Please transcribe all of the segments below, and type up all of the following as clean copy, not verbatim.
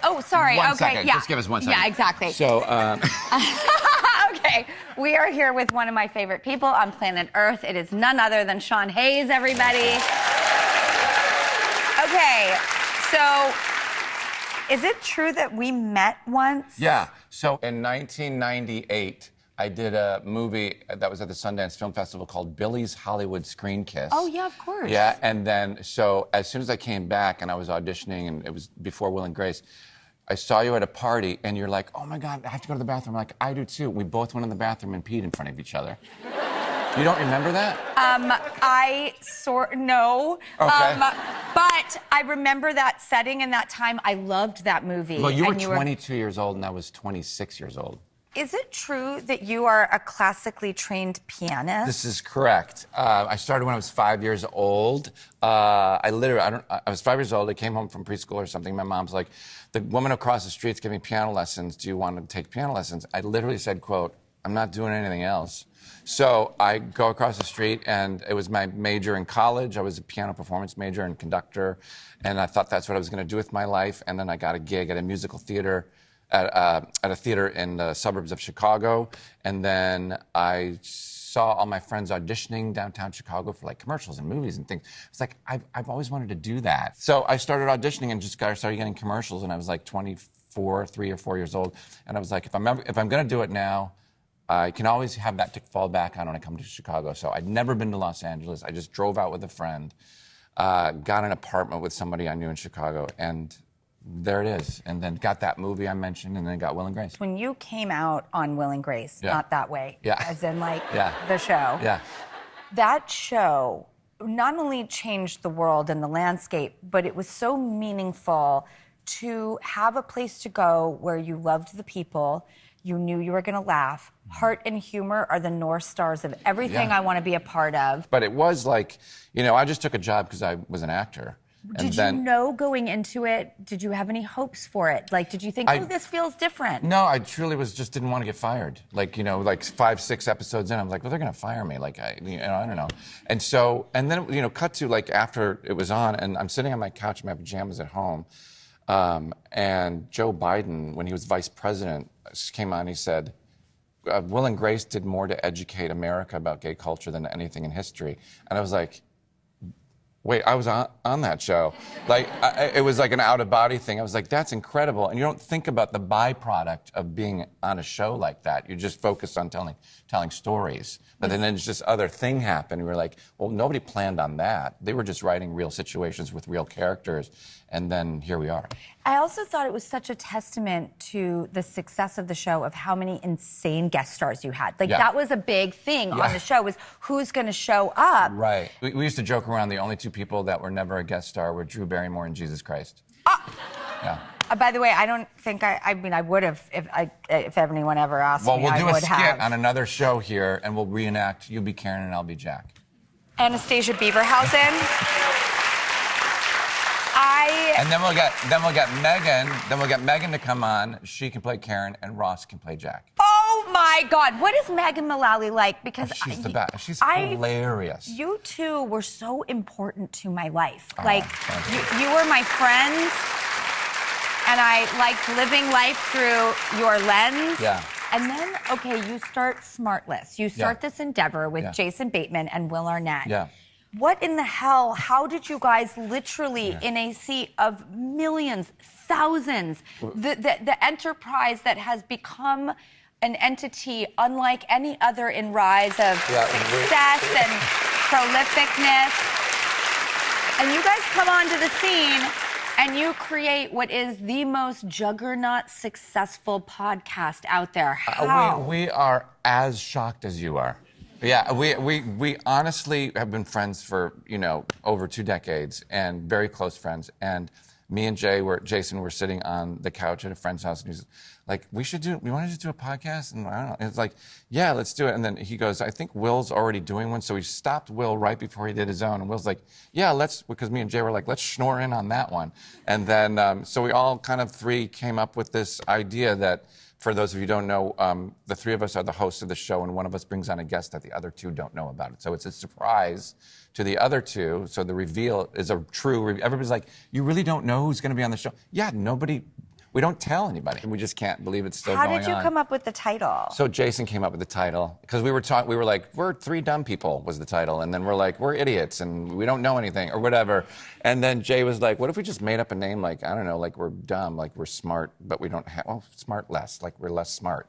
Oh, sorry. One okay, second. yeah. Just give us 1 second. Yeah, exactly. So, Okay, we are here with one of my favorite people on planet Earth. It is none other than Sean Hayes, everybody. Okay, so is it true that we met once? yeah. So in 1998, I did a movie that was at the Sundance Film Festival called Billy's Hollywood Screen Kiss. Oh, yeah, of course. Yeah, and then, so as soon as I came back and I was auditioning, and it was before Will and Grace, I saw you at a party, and you're like, oh my God, I have to go to the bathroom. I'm like, I do too. We both went in the bathroom and peed in front of each other. You don't remember that? No. Okay. But I remember that setting and that time. I loved that movie. Well, you were and 22 years old, and I was 26 years old. Is it true that you are a classically trained pianist? This is correct. I started when I was 5 years old. I was 5 years old. I came home from preschool or something. My mom's like, the woman across the street's giving piano lessons. Do you want to take piano lessons? I literally said, quote, I'm not doing anything else. So I go across the street, and it was my major in college. I was a piano performance major and conductor, and I thought that's what I was going to do with my life. And then I got a gig at a musical theater, at a theater in the suburbs of Chicago. And then I saw all my friends auditioning downtown Chicago for like commercials and movies and things. It's like, I've always wanted to do that. So I started auditioning and just started getting commercials, and I was like 3 or 4 years old. And I was like, if I'm going to do it now, I can always have that to fall back on when I come to Chicago. So I'd never been to Los Angeles. I just drove out with a friend, got an apartment with somebody I knew in Chicago, and there it is. And then got that movie I mentioned, and then got Will and Grace. When you came out on Will and Grace, Yeah. not that way, Yeah. as in like Yeah. the show. Yeah. That show not only changed the world and the landscape, but it was so meaningful to have a place to go where you loved the people, you knew you were going to laugh. Heart and humor are the North Stars of everything Yeah. I want to be a part of. But it was like, I just took a job because I was an actor. Did you know going into it, did you have any hopes for it? Like, did you think, this feels different? No, I truly just didn't want to get fired. Like, like 5, 6 episodes in, I'm like, well, they're going to fire me. Like, I don't know. And so, and then, cut to like after it was on, and I'm sitting on my couch in my pajamas at home, and Joe Biden, when he was vice president, came on, he said, Will and Grace did more to educate America about gay culture than anything in history. And I was like, wait, I was on that show. Like, it was like an out-of-body thing. I was like, that's incredible. And you don't think about the byproduct of being on a show like that. You just focus on telling stories. But then it's just other thing happened. We were like, well, nobody planned on that. They were just writing real situations with real characters. And then here we are. I also thought it was such a testament to the success of the show of how many insane guest stars you had. Like, that was a big thing on the show, was who's going to show up. Right. We used to joke around, the only 2 people that were never a guest star were Drew Barrymore and Jesus Christ. Yeah. By the way, I don't think I would have if anyone ever asked Well, me. we'll do I a would skit have. on another show here, and we'll reenact. You be Karen and I'll be Jack. Anastasia Beaverhausen. And then we'll get Megan. Then we'll get Megan to come on. She can play Karen, and Ross can play Jack. Oh my God! What is Megan Mullally like? Because she's the best. She's hilarious. You two were so important to my life. Oh, like you were my friends, and I liked living life through your lens. Yeah. And then, okay, you start Smartless. You start this endeavor with Jason Bateman and Will Arnett. Yeah. What in the hell? How did you guys literally, in a sea of millions, thousands, the enterprise that has become an entity unlike any other in rise of success and prolificness, and you guys come onto the scene and you create what is the most juggernaut successful podcast out there. How? We are as shocked as you are. Yeah, we honestly have been friends for, over 2 decades, and very close friends. And me and Jason were sitting on the couch at a friend's house, and he's like, we want to just do a podcast? And I don't know. And it's like, yeah, let's do it. And then he goes, I think Will's already doing one. So he stopped Will right before he did his own. And Will's like, yeah, because me and Jay were like, let's schnorr in on that one. And then, so we all kind of 3 came up with this idea that, for those of you who don't know, the 3 of us are the hosts of the show, and one of us brings on a guest that the other 2 don't know about it. So it's a surprise to the other 2. So the reveal is a true reveal. Everybody's like, you really don't know who's going to be on the show? Yeah, nobody we don't tell anybody. We just can't believe it's still How going on. did you come up with the title? So Jason came up with the title because we were like, we're three dumb people was the title, and then we're like, we're idiots and we don't know anything or whatever. And then Jay was like, what if we just made up a name like, I don't know, like we're dumb, like we're smart, but we don't have, Smartless, like we're less smart.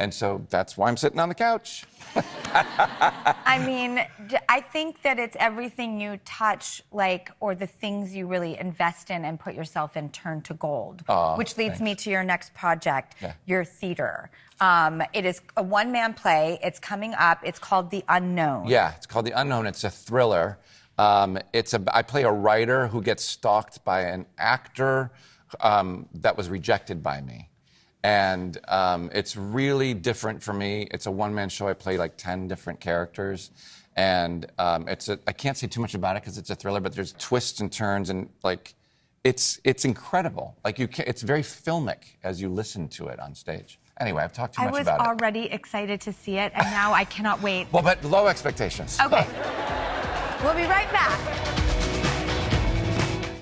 And so that's why I'm sitting on the couch. I mean, I think that it's everything you touch, like, or the things you really invest in and put yourself in turn to gold. Which leads me to your next project, your theater. It is a one-man play. It's coming up. It's called The Unknown. Yeah, it's called The Unknown. It's a thriller. I play a writer who gets stalked by an actor that was rejected by me. And it's really different for me. It's a one-man show. I play like 10 different characters. And I can't say too much about it because it's a thriller, but there's twists and turns and like, it's incredible. Like it's very filmic as you listen to it on stage. Anyway, I've talked too much about it. I was already excited to see it, and now I cannot wait. Well, but low expectations. Okay. We'll be right back.